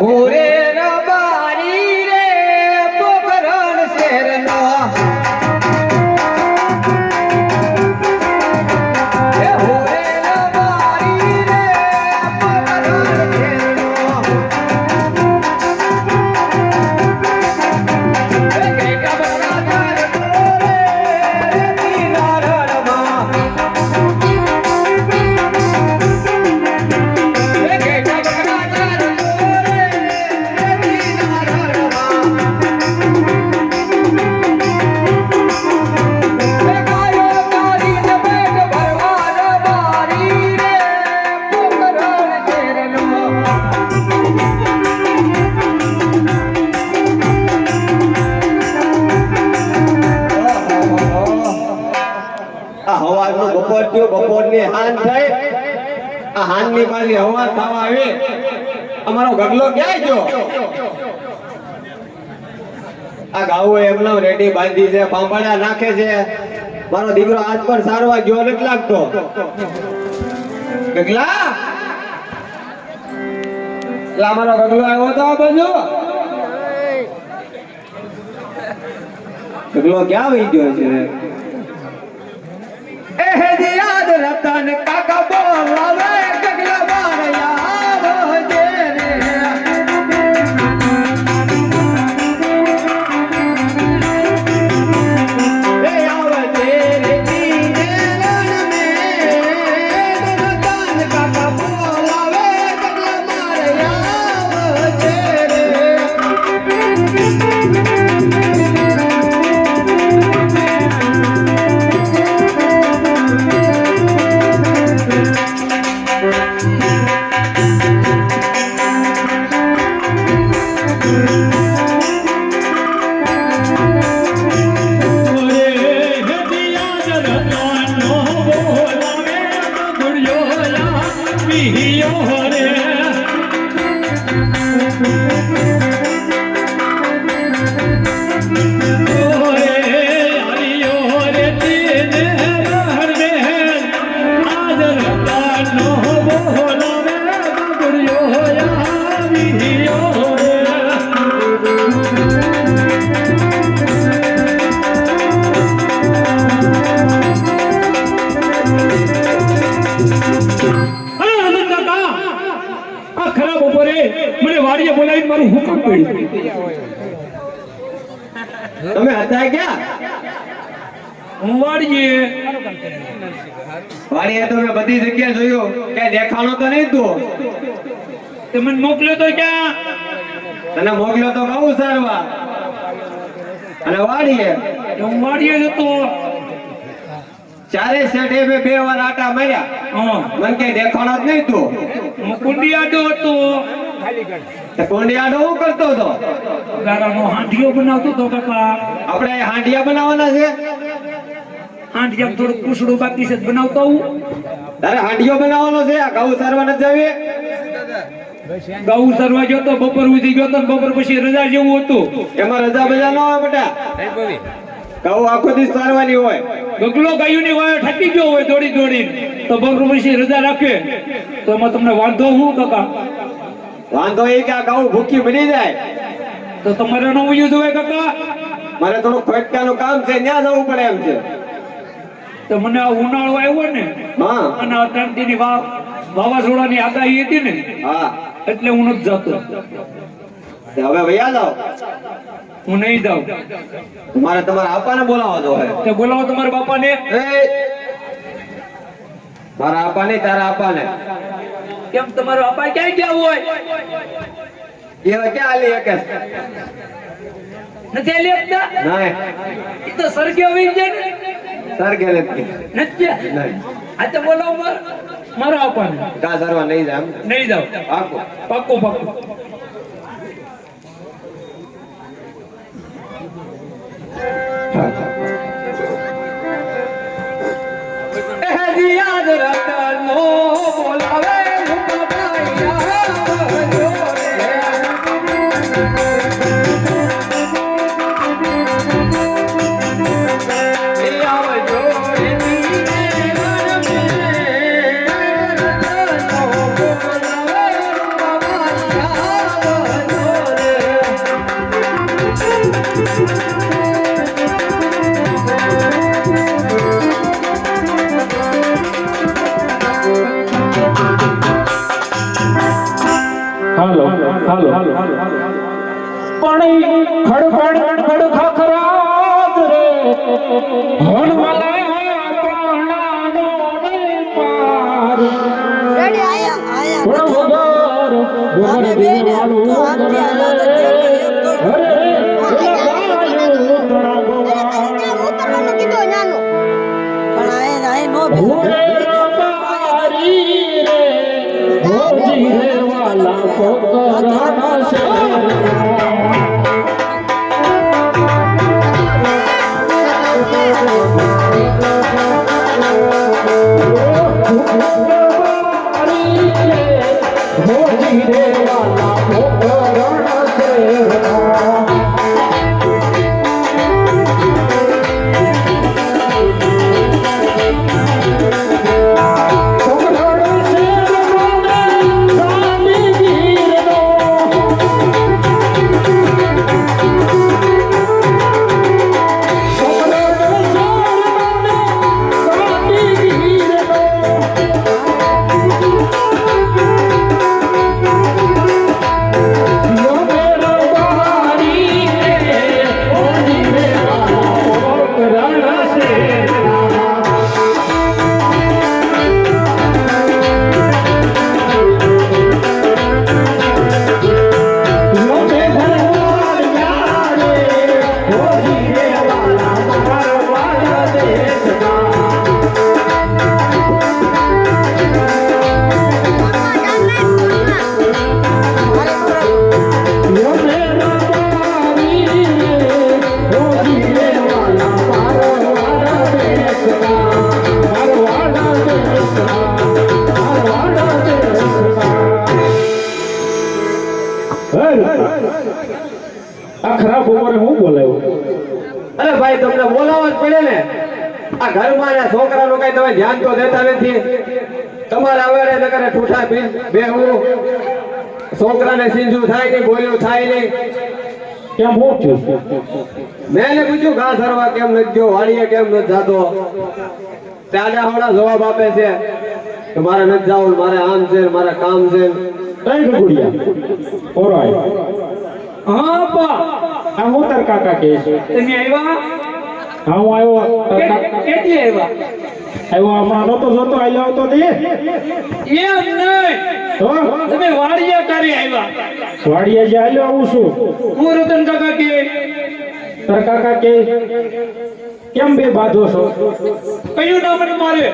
ઓરે રબારી રે પોકરણ શેરનો બપોરની હાન થઈ આ હાનની પાછી હવા થવા આવી અમારો ગગલો ક્યાં ગયો આ ગાવો એમનો રેડી બાંધી છે પાંપડા નાખે છે મારો દીકરો આજ પર સારવા ગયો નથી લાગતો ગગલા મારો ગગલો આવ્યો તો આ બાજુ ગગલો ક્યાં વહી ગયો છે યાદ રતન કાકા બોલાવે ગગલા બારયા રોજે રે આવજે રે દીને રણ મે રતન કાકા બોલાવે ગગલા બારયા રોજે રે મારું હુકમ પડ્યું તમે હતા ક્યાં હું વાડીએ તો મેં બધી જગ્યાએ જોયું કે દેખાણો તો નહીં તું તમે મોકલ્યો તો ક્યાં તને મોકલ્યો તો બહુ સારવા અને વાડીએ હું વાડીએ જતો ચારે સેટે બે વાર આટા માર્યા મન કે દેખાણો જ નહીં તું હું કુંડિયાડો હતો કોંડિયાડો હું કરતો હતો ગારાનો હાંડિયો બનાવતો તો કાકા આપણે હાંડિયા બનાવવાના છે હાંડિયા થોડું કુસડું બાકી છે બનાવતો હું તારે હાંડિયો બનાવવાનો છે આ ઘઉં સારવા નથી જાવે ઘઉં સારવા ગયો તો બપોર ઉધી ગયો તો બપોર પછી રજા જેવું હતું એમાં રજા બજા ન હોય બેટા ઘઉં આખો દિવસ સારવાની હોય ગગલો ગાયુની હોય ઠકી ગયો હોય દોડી દોડી તો બપોર પછી રજા રાખે તો એમાં તમને વાંધો હું કાકા વાંધો એ કે આ ઘઉં ભૂખી બની જાય તો તમારે નો ઉયું જોવે કાકા મારે થોડું ખોટકાનું કામ છે ત્યાં જવું પડે એમ છે તો મને આ ઉનાળો આવ્યો ને હા અને અટાણતીની વાવાઝોડાની આગાહી હતી ને હા એટલે હું નથી જતો હવે વયા જાઓ હું નહીં જાઉં મારે તમારા આપાને બોલાવો તો તે બોલાવો તમારા બાપાને મારા આપાને તારા આપાને કેમ તમારો બાપા ક્યાં ગયા હોય એ ક્યાં આલી એક નથી આલી એકતા નહીં એ તો સરગે આવી જાય ને સરગે નથી નહીં આ તો બોલાવો મારો આપાને કા સરવા નહીં જાવ નહીં જાવ પાકો પાકો પાકો યાદ રતનો બોલાવે હાલો પાણી ખડખડ ખડખરાજ રે હણવાલા પ્રાણાનો નહીં પાર રેડી આયા વગર અમે બેન તો હાથથી હાલો તો અરે કીધું નાનો પણ આય નો ખરાબ ઉંમરે હું બોલાવ્યો અરે ભાઈ તમને બોલાવવા જ પડે ને આ ઘરમાં ના છોકરાનું કઈ તમે ધ્યાન તો દેતા નથી તમારે આવે ને કરે ઠૂઠા પીન બેહવું છોકરાને સિંજુ થાય નહીં બોલ્યું થાય નહીં કેમ હું થયું મેં એને પૂછ્યું ઘા સરવા કેમ નથી ગયો વાડીએ કેમ નથી જાતો ત્યાં હોડા જવાબ આપે છે કે મારે નથી જવું મારે આમ છે મારે કામ છે કઈ ગગુડિયા ઓરાય હા બા આ હું તાર કાકા કહે છે તમે આવ્યા હા હું આવ્યો કેટલી આવ્યા આવ્યો હમણાં નતો જોતો આવી આવતો દે એમ નહીં તો તમે વાડિયા કરી આવ્યા વાડીએ જે આવ્યો આવું છું હું રતન કાકા કે તાર કાકા કે કેમ બે બાંધો છો કયું નામ હતું મારે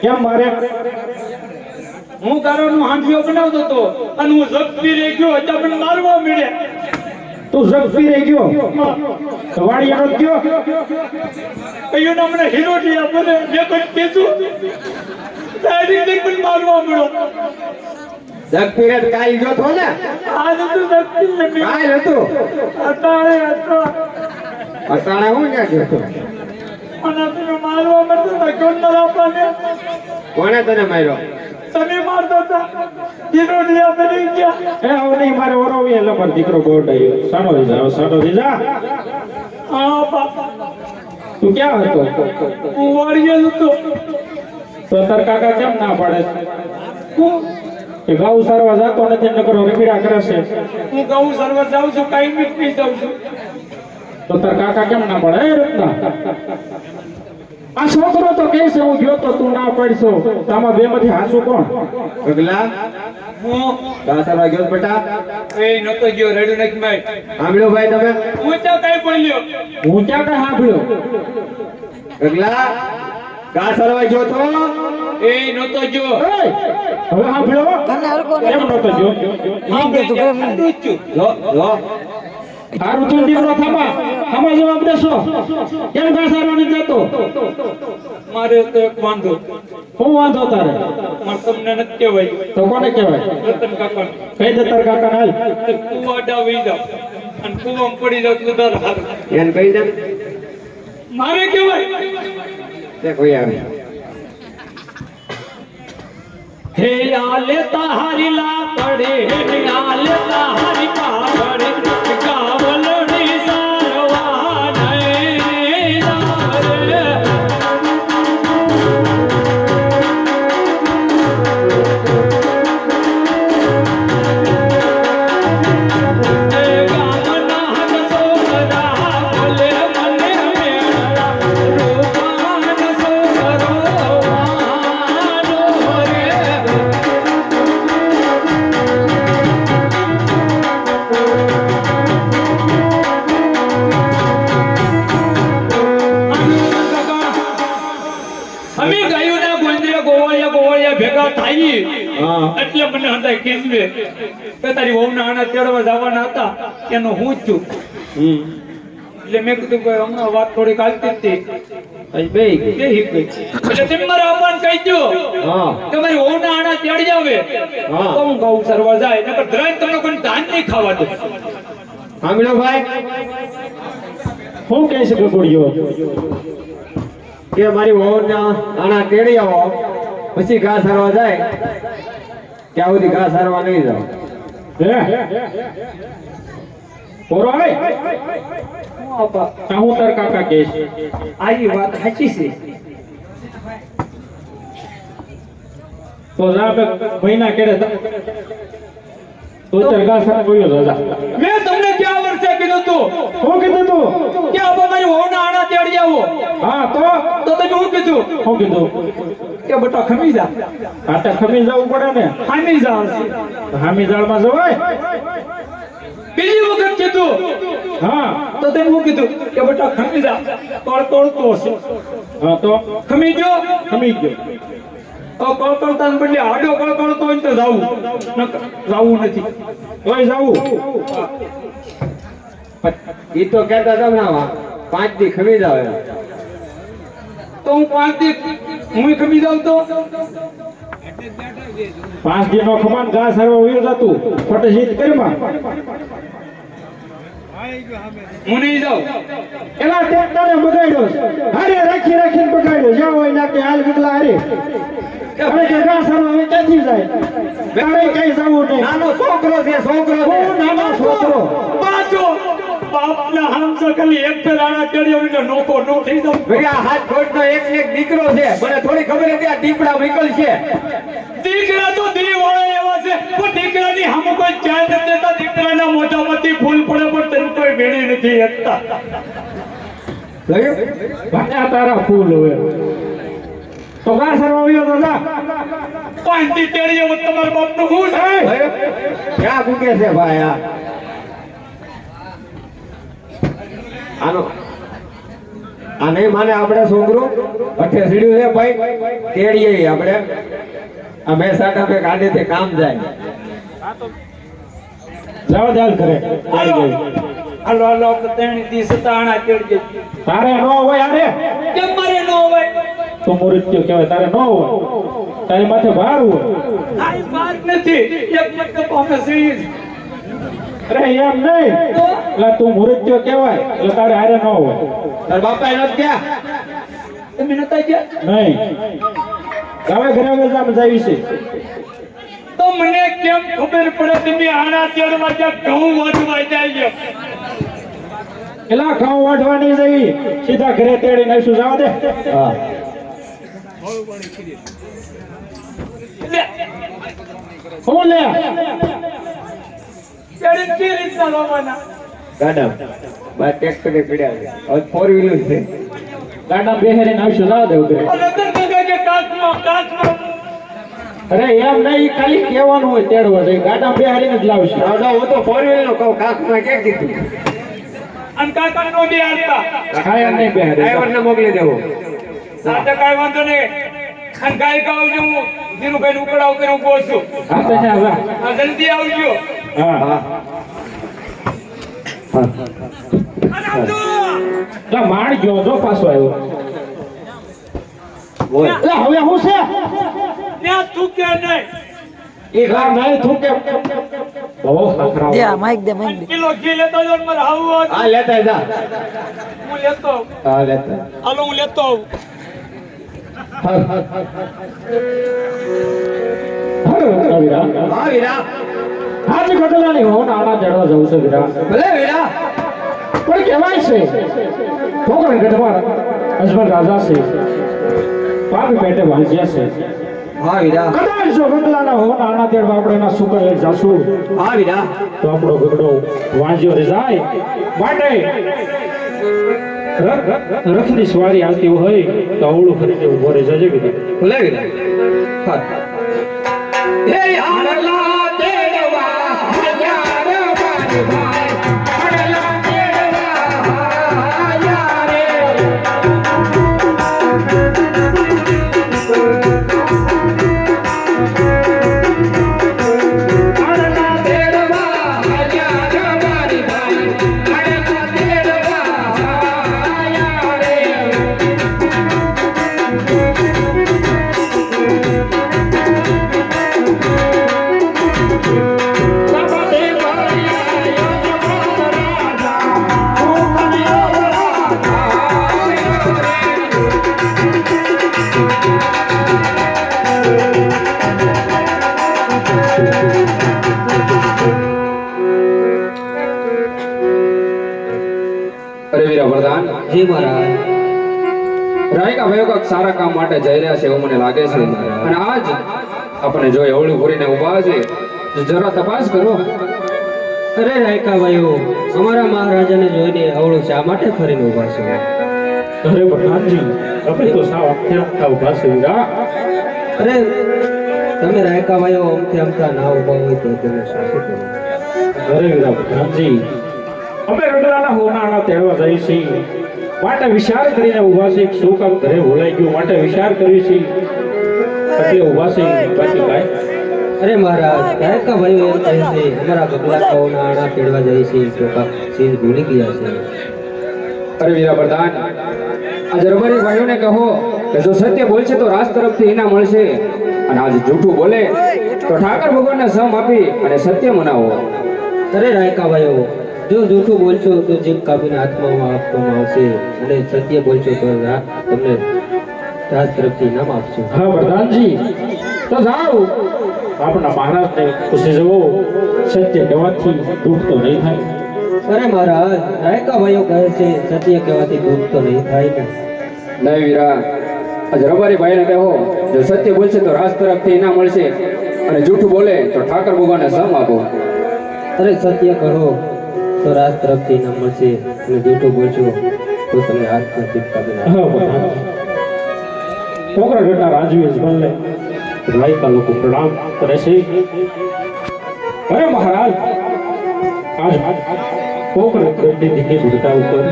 કેમ મારે હું કારોનો હાંડિયો બનાવતો હતો અને હું ઝપટી રહી ગયો એટલે મને મારવા મળ્યા તું ઝડપી રહી ગયો વાડીયાનો જ ગયો કયું નામ મને હિરોટિયા મને જે કોઈ કીધું ડાયરેક્ટ મને મારવા મળ્યો જગ પીરિયડ કાલ ગયો તો ને આ નતું ઝપટી કાલ હતું અટાણે હતો અટાણા હું ક્યાં ગયો હતો અને તમે મારવા મળતો તો કોણ આપવાને કોણે તને માર્યો તમે મારતા હતા હિરોટિયા બની ગયા એ હવે નહીં મારે ઓરવી એટલે મારો દીકરો ગોળ આવ્યો સાડો થઈ જા સાડો થઈ જા હા બાપા તું ક્યાં હતો હું વાડિયા હતો તો તાર કાકા કેમ ના પાડે હું કે ગાઉ સારવા જાતો નથી ને કરો રેપીડા કરે છે હું ગૌ સર્વ જાઉં છું કઈ મિટ પી જાઉં છું તો તાર કાકા કેમ ના પાડે એ રત્ના આ છોકરો તો કહે છે હું ગયો તો તું ના પડશો આમાં બે માંથી હાસું કોણ પગલા હું કાસરવા ગયો છે બેટા એ નતો ગયો રેડું નાખી માય સાંભળ્યો ભાઈ તમે હું ત્યાં કઈ બોલ્યો હું ક્યાં કઈ સાંભળ્યો પગલા કાસરવા ગયો તો એ નતો ગયો એ, હવે સાંભળ્યો તને હરકો કેમ નતો જો જો જો તારું તું દીકરો થામા થામા જવાબ દેશો કેમ ઘાસારો નથી જતો મારે તો એક વાંધો હું વાંધો તારે મારે તમને નથી કહેવાય તો કોને કહેવાય રતન કાકા કહી દે તાર કાકા હાલ કુવા ડાવી જાવ અને કુવામાં પડી જાવ તો દર હારું એને કહી દે મારે કહેવાય તે કોઈ આવે હે આલે તારી લા પડે હે આલે તારી પાગડે કાવલડી સારવા નહીં રે હા. એટલે મને હંધાય ખીજવે કે તારી વહુના આણા તેડવા જવાના હતા એનો હું જ છું. એટલે મેં કીધું કે હમણાં વાત થોડી ચાલતી જ હતી બે બેહી ગઈ. એટલે તમે મારા અપાને કહી દો હા કે મારી વહુના આણા તેડી આવે હા. તો હું ગૌ સરવા જાય નકર ધરાઈને તમને કોઈ ધાન નહીં ખાવા દઉં. સાંભળ્યો ભાઈ હું કહી શકું ગોળીઓ કે મારી વહુના આના તેડી આવો પછી ઘા સારવા જાય ત્યાં સુધી ઘા સારવા નહીં જાવ. હે પોરો આવે હું આપા હું તાર કાકા કહીશ આવી વાત સાચી છે. તો જા બે મહિના કેડે તો ચાર ઘા સારા બોલ્યો દાદા મેં તમને ક્યાં વર્ષે કીધું તું હું કીધું તું કે આપા મારી વહુના આણા તેડી આવો હા તો તમે હું કીધું હું કીધું કે બટા ખમી જા આટા ખમી જવું પડે ને ખામી જાવ છે. હામી જાળમાં જવાય બીજી વખત કીધું હા તો તમે હું કીધું કે બટા ખમી જા તોડતો હશે. હા તો ખમી ગયો ખમી ગયો તો કળકળતા બદલે આડો કળકળતો હોય તો જાવું જાવું નથી. તોય જાવું ઈ તો કહેતા હતા ને 5 દી ખમી જાવ એમ. તો હું 5 દી હું ખમી જાઉં તો 5 દી નો ખમાન ઘા સારવા ઉયો જતું ફટે જીત કરીમાં હું નહીં જાઉં. એલા ટેક્ટરે બગાડ્યો હારે રાખીને બગાડ્યો જ્યાં હોય ના કે હાલ કેટલા હારે હવે કે ઘા સારવા હવે ક્યાંથી જાય ગાડે કઈ જવું નહીં નાનો છોકરો છે છોકરો છે. હું નાનો છોકરો પાછો બાપના હામસો ખાલી એક ફેરાણા કર્યો એટલે નોકો નો થઈ જાવ. ભાઈ આ હાથ કોટનો એક ને એક દીકરો છે મને થોડી ખબર હતી આ દીપડા નીકળશે. દીકરા તો દિલ વાળા એવા છે પણ દીકરાની સામે કોઈ ચાલ નથી દેતા. દીકરાના મોઢામાંથી ફૂલ પડે પણ તેનું કોઈ વેણી નથી શકતા. જોયું? ભાયા તારા ફૂલ હવે તો ઘા સારવા ઉયો દાદા પાંચથી તેડી આવો તમારા બાપનું હું છે. જોયું? ક્યાં ભૂકે છે ભાઈ આ આનો આ નહીં માને આપણે છોકરું અઠે સીડ્યું છે ભાઈ તેડીએ આપણે આ મેં સાટા બે કાઢે તે કામ જાય. જવા દે હાલ ઘરે હાલો હાલો હાલો આપણે ત્રણ દિવસ હતા આણા તેડી તારે નો હોય હારે કેમ મારે ન હોય તો મૃત્યુ કહેવાય તારે નો હોય તારી માથે ભાર હોય આ વાત નથી એક મતલબ અમે સહી અરે એમ નહીં એટલે તું મૃત્યુ કહેવાય એટલે તારે હારે ન હોય તાર બાપા નથી ક્યાં તમે નતા ગયા નહીં હવે ઘરે વેચામ જાવી છે તો મને કેમ ખબર પડે તમે આણા તેડવા જ્યાં ઘઉં વાટવા જાય એલા ઘઉં વાઢવા નહીં જવી સીધા ઘરે તેડીને આવીશું જવા દે હા લે હું લે તેડી કે રીતના લાવવાના ગાડા બા ટ્રેક્ટરે પીડ્યા છે હવે 4 વ્હીલર છે. ગાડા બેહેરીને આવીશું જવા દે ઘરે અને નતર કે કાચમાં અરે એમ નહીં ખાલી કહેવાનું હોય તેડવા જઈ ગાડા બેહારીને જ લાવશું દાદા હું તો 4 વ્હીલર નો કહું કાકમાં કે કીધું અને કાકા નો બી હાલતા ખાયા નહીં બેહારી ડ્રાઈવરને મોકલી દેવો. સાથે કાઈ વાંધો નહીં અને ગાય ગાવ જો હું ધીરુભાઈ ઉકળાવ કરી ઉભો છું હા તો જા જા. આ જલ્દી આવજો હા હા અને આવજો લા માર ગયો જો પાછો આવ્યો બોલ લા હવે હું છે ત્યાં તું કે નહીં એ ઘા નહીં થૂકે બહુ ખતરા દે માઈક દે માઈક દે કિલો ઘી લેતો જો મારે આવું હા લેતા જા હું લેતો આવું. હા લેતા હાલો હું લેતો આવું. હા વીરા હા વીરા હાજી કટલાની હો નાના જડવા જવું છે વીરા ભલે વીરા પણ કહેવાય છે ઠોકર ગઢવા અજમલ રાજા છે પાપ પેટે વાંચ્યા છે હા વીરા કદાચ જો ગગલાના હો નાના તેડવા આપણે એના સુકર લઈ જાશું હા વીરા તો આપણો ગગડો વાંજ્યો રે જાય માટે રથની સવારી આવતી હોય તો અવળું ફરીને ઉભો રહી જજે કીધું ભલે વીરા હા હે હાડલા તેડવા હજાર મારી ભાઈ હાડલા તેડવા હજારે જી મહારાજ. રાયકા ભાઈઓ કાંઈક સારા કામ માટે જઈ રહ્યા છે એવું મને લાગે છે અને આજ આપણે જો એવડું ભરીને ઊભા છે તો જરા તપાસ કરો. અરે રાયકા ભાઈઓ, અમારા મહારાજાને જોઈને અવળું શા માટે ફરીને ઊભા છો? અરે પ્રધાનજી, અમે તો સાવ આખા ઉભા છે વીરા. અરે તમે રાયકા ભાઈઓ અમથી અમથા ના ઊભા હોય તો તમે શું કરો? અરે વીરા પ્રધાનજી, અમે રડલાના હોનાણા તહેવાર જઈએ છીએ માટે વિચાર કરીને ઊભા છે. શું કામ ઘરે ભૂલાઈ ગયું માટે વિચાર કરી છે એટલે ઊભા છે, બાકી કાંઈ. અરે મહારાજ, રાયકા ભાઈઓ એમ કહે છે અમારા ગગલા ખાઓના આણા તેડવા જાય છે તો કાંક ચીજ ભૂલી ગયા છે. અરે વીરા પ્રધાન, આ જરબારી ભાઈઓને કહો કે જો સત્ય બોલશે તો રાજ તરફથી ઇનામ મળશે અને આજ જૂઠું બોલે તો ઠાકર ભગવાનને સમ આપી અને સત્ય મનાવો. અરે રાયકા ભાઈઓ, જો જૂઠું બોલશો તો જીભ કાપીને હાથમાં આપવામાં આવશે અને સત્ય બોલશો તો તમને રાજ તરફથી ઇનામ આપશું. હા પ્રધાનજી, તો જાઓ આપણા મહારાજને ખુશી જવો. સત્ય કહેવાથી દુઃખ તો નહીં થાય. અરે મહારાજ, રાયકા ભાઈઓ કહે છે સત્ય કહેવાથી દુઃખ તો નહીં થાય ને. નહીં વીરા, આ જરબારી ભાઈને કહો જો સત્ય બોલશે તો રાજ તરફથી ઇનામ મળશે અને જૂઠું બોલે તો ઠાકર ભગવાનને સમ આપો. અરે સત્ય કહો તો રાજ તરફથી ઇનામ મળશે અને જૂઠું બોલશો તો તમને હાથમાં જીભ કાપીને હા પ્રધાનજી, છોકરા ઘરના રાજવી યજમાનને રાયકા લોકો પ્રણામ કરે છે. અરે મહારાજ, આજ છોકરા ઘરની દીકરી ભૂડકા ઉપર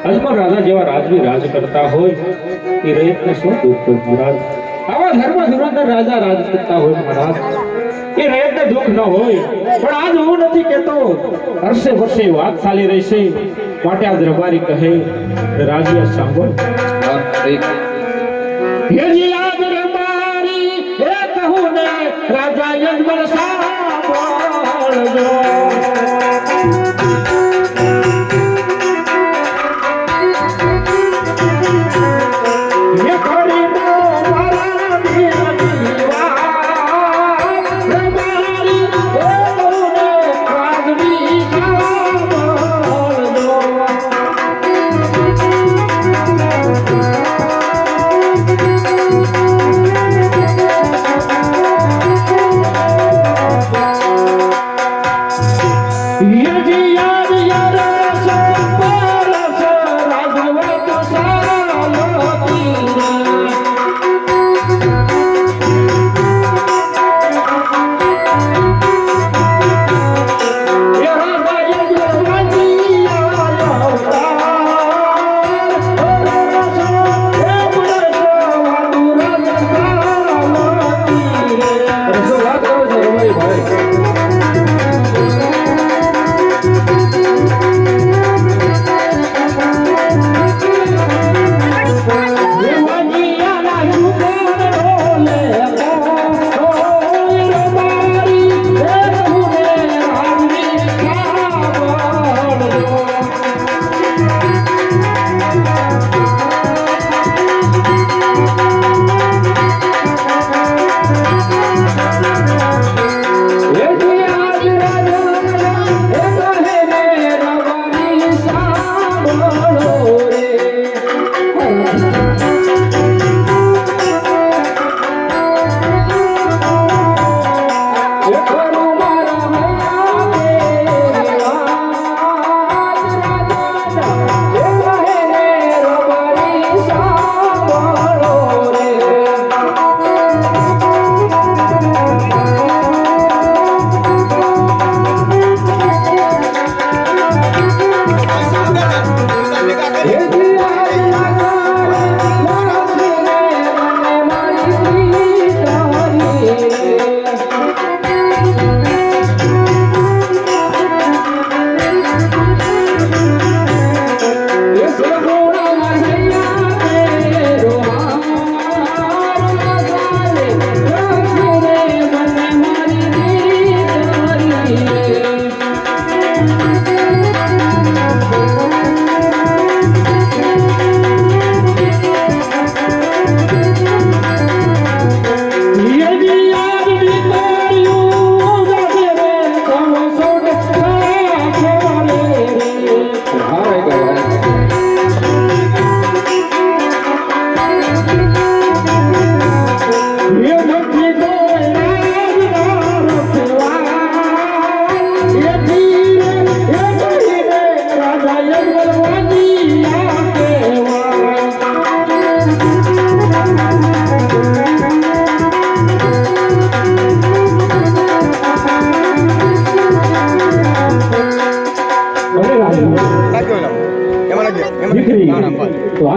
અજમલ રાજા જેવા રાજવી રાજ કરતા હોય એ રયતને શું દુઃખ હોય મહારાજ? આવા ધર્મ ધુરંધર રાજા રાજ કરતા હોય મહારાજ, એ રયતને દુઃખ ન હોય. પણ આજ હું નથી કહેતો, વર્ષે વર્ષે વાત ચાલી રહી છે માટે આજ રબારી કહે રાજ્ય સાંભળ. હેજી આજ રબારી એ કહું ને રાજા યજમાન સાંભળજો.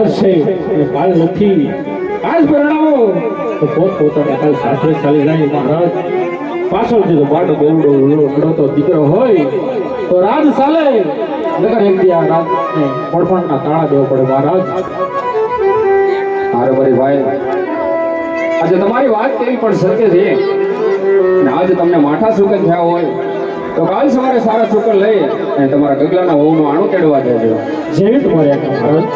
આજ છે અને કાલ નથી. આજ પરણાવો તો પોતપોતાના કાલ સાથે ચાલી જાય. મહારાજ પાછળથી તો બાળો બેવડો રડતો દીકરો હોય તો રાજ ચાલે, નકર એક દી આ રાજને પડપણના તાળા દેવો પડે. મહારાજ અરે મારી ભાઈ, આજે તમારી વાત કેવી પણ સત્ય છે. અને આજે તમને માઠા સુકન થયા હોય તો કાલ સવારે સારા સુકન લઈ અને તમારા ગગલાના વહુનું આણું તેડવા જજો. જેવી તમારી આજ્ઞા મહારાજ.